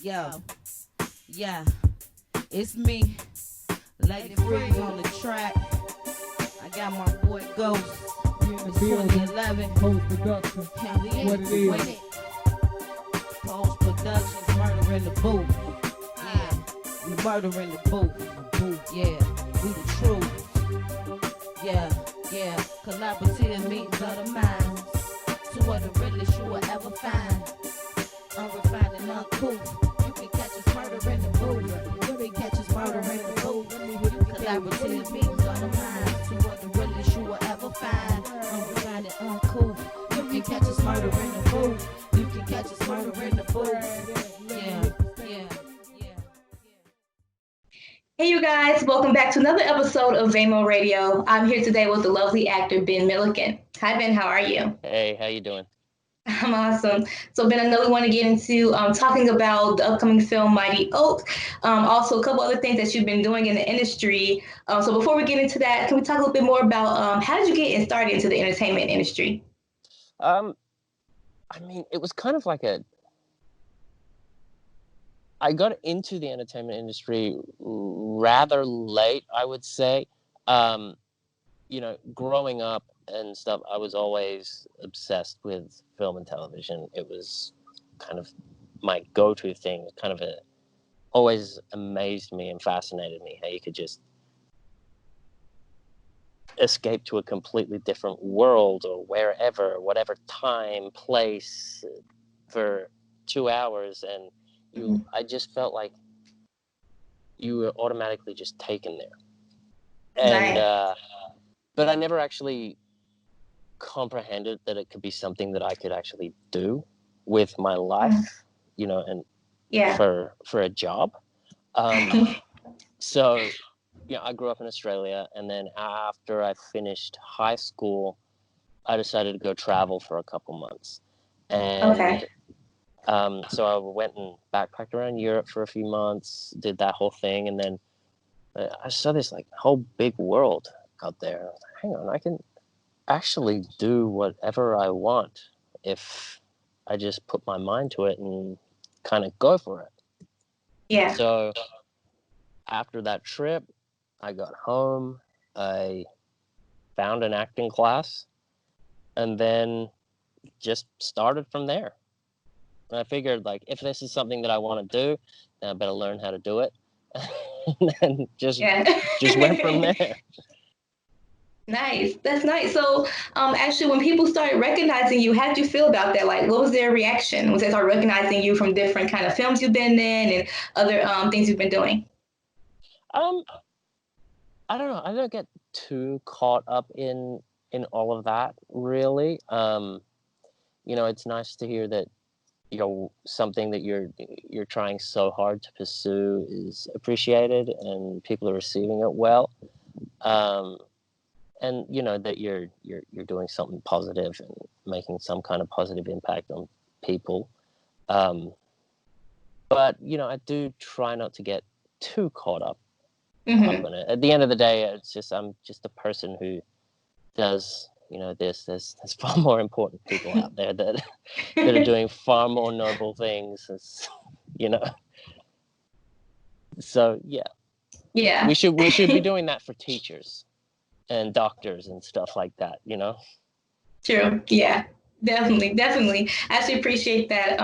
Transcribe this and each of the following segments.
Yo, yeah, it's me, Lady Free on the track. I got my boy Ghost. It's 2011. Post production. Yeah, we What it is. with it. Post production, murder in the booth. Yeah, we murder in the booth. Yeah, we the truth. Yeah, collaborative meetings of the minds. Two of the realest you will ever find. Unrefined and uncouth. You can catch us murder in the booth. You can catch us murder in the booth. Collaborative meetings of the minds. Two of the realest you will ever find. Unrefined and uncouth. You can catch us murder in the booth. You can catch us murder in the booth. Yeah. Hey you guys, welcome back to another episode of VaMo Radio. I'm here today with the lovely actor Ben Milliken. Hi Ben, how are you? Hey, how you doing? I'm awesome. So Ben, I know we want to get into talking about the upcoming film Mighty Oak. Also a couple other things that you've been doing in the industry. So before we get into that, can we talk a little bit more about how did you get started into the entertainment industry? I mean, it was kind of like I got into the entertainment industry rather late, I would say. Growing up and stuff, I was always obsessed with film and television. It was kind of my go-to thing. Always amazed me and fascinated me how you could just escape to a completely different world or wherever, whatever time, place, for 2 hours, and I just felt like you were automatically just taken there. And but I never actually comprehended that it could be something that I could actually do with my life, for a job. So I grew up in Australia, and then after I finished high school, I decided to go travel for a couple months. And so I went and backpacked around Europe for a few months, did that whole thing, and then I saw this whole big world out there. I was like, hang on, I can actually do whatever I want if I just put my mind to it and kind of go for it. Yeah. So after that trip, I got home, I found an acting class, and then just started from there. And I figured, if this is something that I want to do, then I better learn how to do it. And then just went from there. Nice. That's nice. So actually, when people started recognizing you, how did you feel about that? What was their reaction? Was they start recognizing you from different kind of films you've been in and other things you've been doing? I don't know. I don't get too caught up in all of that, really. It's nice to hear that something that you're trying so hard to pursue is appreciated and people are receiving it well, and that you're doing something positive and making some kind of positive impact on people. But I do try not to get too caught up in it. At the end of the day, I'm just a person who does this. There's far more important people out there that are doing far more noble things. So yeah, we should be doing that for teachers and doctors and stuff like that. True. Yeah. Definitely. I actually appreciate that.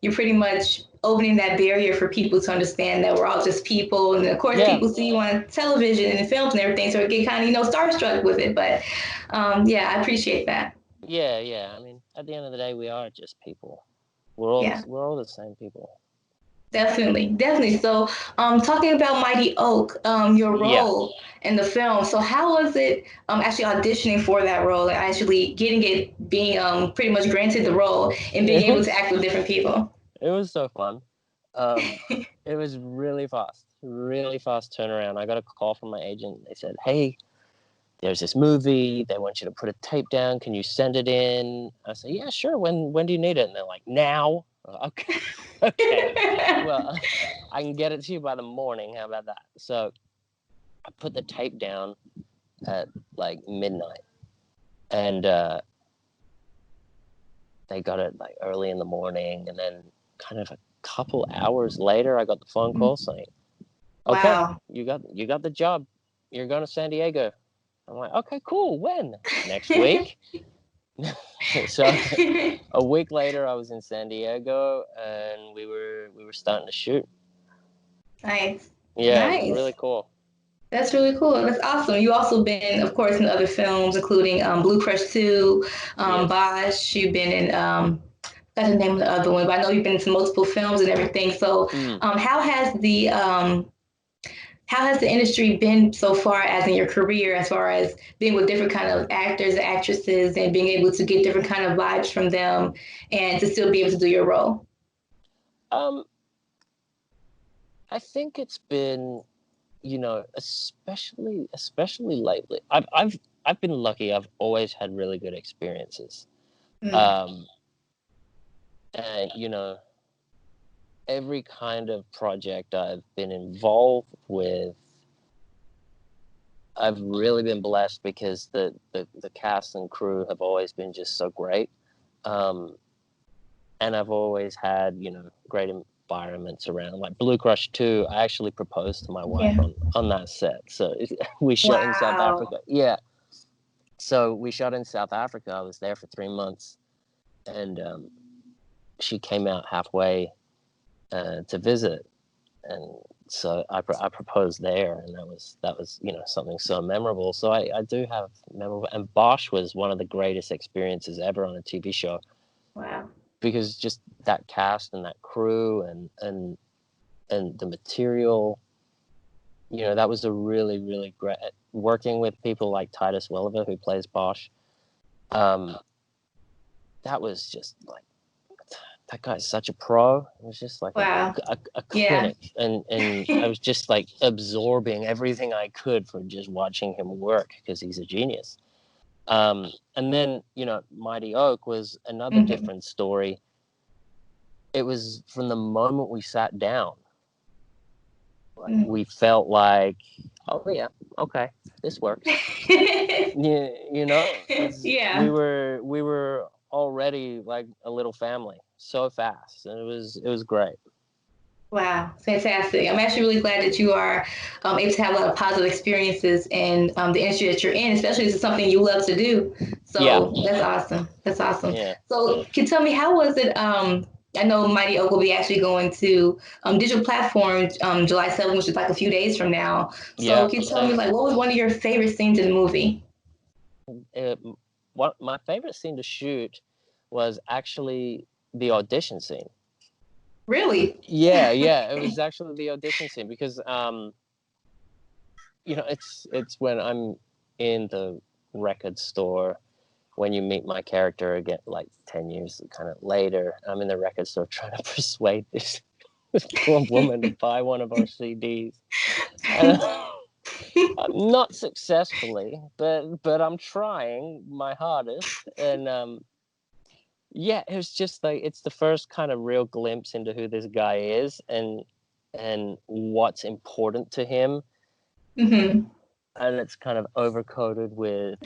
You're pretty much opening that barrier for people to understand that we're all just people. And of course, people see you on television and films and everything, so it get kind of, starstruck with it. But I appreciate that. Yeah. I mean, at the end of the day, we are just people. We're all the same people. Definitely. So, talking about Mighty Oak, your role in the film. So, how was it actually auditioning for that role and actually being pretty much granted the role and being able to act with different people? It was so fun. It was really fast turnaround. I got a call from my agent. They said, "Hey, there's this movie. They want you to put a tape down. Can you send it in?" I said, "Yeah, sure. When do you need it?" And they're like, "Now." Okay. Well, I can get it to you by the morning. How about that? So I put the tape down at midnight, and they got it early in the morning, and then kind of couple hours later, I got the phone call saying, "Okay, Wow. you got the job. You're going to San Diego." I'm like, "Okay, cool. When? Next week?" So a week later, I was in San Diego, and we were starting to shoot. Nice. Yeah, it was Nice. really cool. That's really cool. That's awesome. You also been, of course, in other films, including Blue Crush 2, Yes. Bosch. You've been in, that's the name of the other one, but I know you've been in multiple films and everything. So, how has the industry been so far as in your career, as far as being with different kind of actors and actresses and being able to get different kind of vibes from them and to still be able to do your role? I think it's been, especially lately. I've been lucky. I've always had really good experiences. And every kind of project I've been involved with, I've really been blessed because the cast and crew have always been just so great. And I've always had, great environments around. Like Blue Crush 2, I actually proposed to my wife on that set. So we shot in South Africa. Yeah. So we shot in South Africa. I was there for 3 months. And she came out halfway to visit. And so I proposed there, and that was something so memorable. So I do have memorable, and Bosch was one of the greatest experiences ever on a TV show. Wow. Because just that cast and that crew and the material, that was a really, really great, working with people like Titus Welliver, who plays Bosch. That was just like, that guy's such a pro. It was just like a clinic. And I was just like absorbing everything I could from just watching him work, because he's a genius. And then, Mighty Oak was another different story. It was from the moment we sat down, we felt like, oh yeah, okay, this works. Yeah. We were already like a little family so fast, and it was great. Wow, fantastic. I'm actually really glad that you are able to have a lot of positive experiences in the industry that you're in, especially this is something you love to do. So that's awesome. That's awesome. Yeah. So can you tell me, how was it? I know Mighty Oak will be actually going to digital platforms July 7th, which is like a few days from now. So can you tell me, like, what was one of your favorite scenes in the movie? What my favorite scene to shoot was actually the audition scene. Really? Yeah, it was actually the audition scene, because it's when I'm in the record store, when you meet my character again, like 10 years kind of later. I'm in the record store trying to persuade this poor woman to buy one of our CDs. Not successfully, but I'm trying my hardest. And it was just like, it's the first kind of real glimpse into who this guy is and what's important to him. And it's kind of overcoated with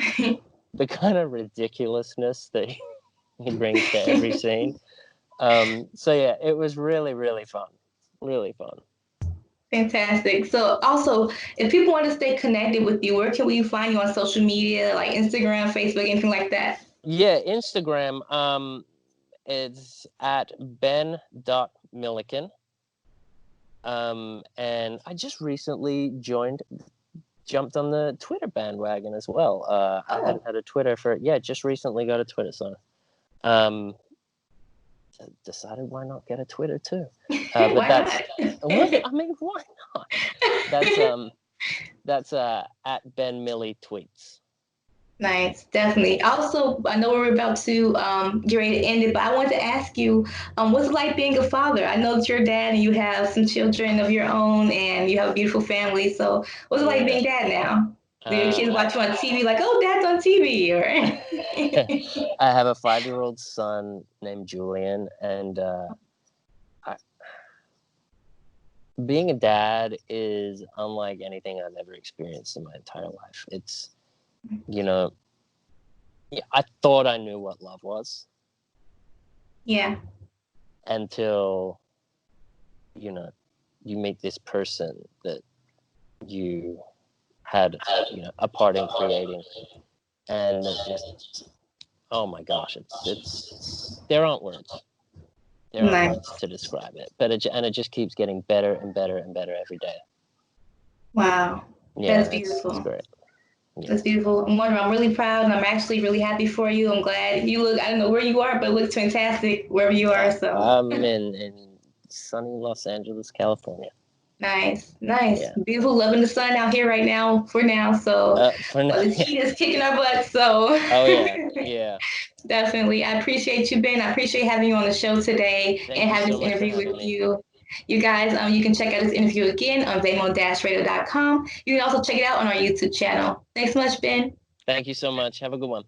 the kind of ridiculousness that he brings to every scene. It was really, really fun. Really fun. Fantastic. So also, if people want to stay connected with you, where can we find you on social media, like Instagram, Facebook, anything like that? Yeah, Instagram, it's at ben.milliken. And I just recently jumped on the Twitter bandwagon as well. I hadn't had a Twitter just recently got a Twitter, so decided, why not get a Twitter too? But why not? That's at Ben Millie Tweets. Nice, definitely. Also, I know we're about to get ready to end it, but I wanted to ask you, what's it like being a father? I know that you're a dad and you have some children of your own and you have a beautiful family. So what's it like being dad now? Do your kids watch you on TV like, oh, Dad's on TV? Or I have a 5-year-old son named Julian, and being a dad is unlike anything I've ever experienced in my entire life. It's, I thought I knew what love was. Yeah. Until you know, you meet this person that you had, you know, a part in creating, and it just, oh my gosh, it's there aren't words. There aren't words to describe it, but it just keeps getting better and better and better every day. Wow, yeah, that's beautiful. It's great. Yeah. That's beautiful. I'm really proud, and I'm actually really happy for you. I'm glad you look, I don't know where you are, but it looks fantastic wherever you are. So I'm in sunny Los Angeles, California. Nice. Yeah. Beautiful, loving the sun out here right now for now. So the heat is kicking our butts. So yeah. Definitely. I appreciate you, Ben. I appreciate having you on the show today and having this interview with you. You guys, you can check out this interview again on VaMo-radio.com. You can also check it out on our YouTube channel. Thanks so much, Ben. Thank you so much. Have a good one.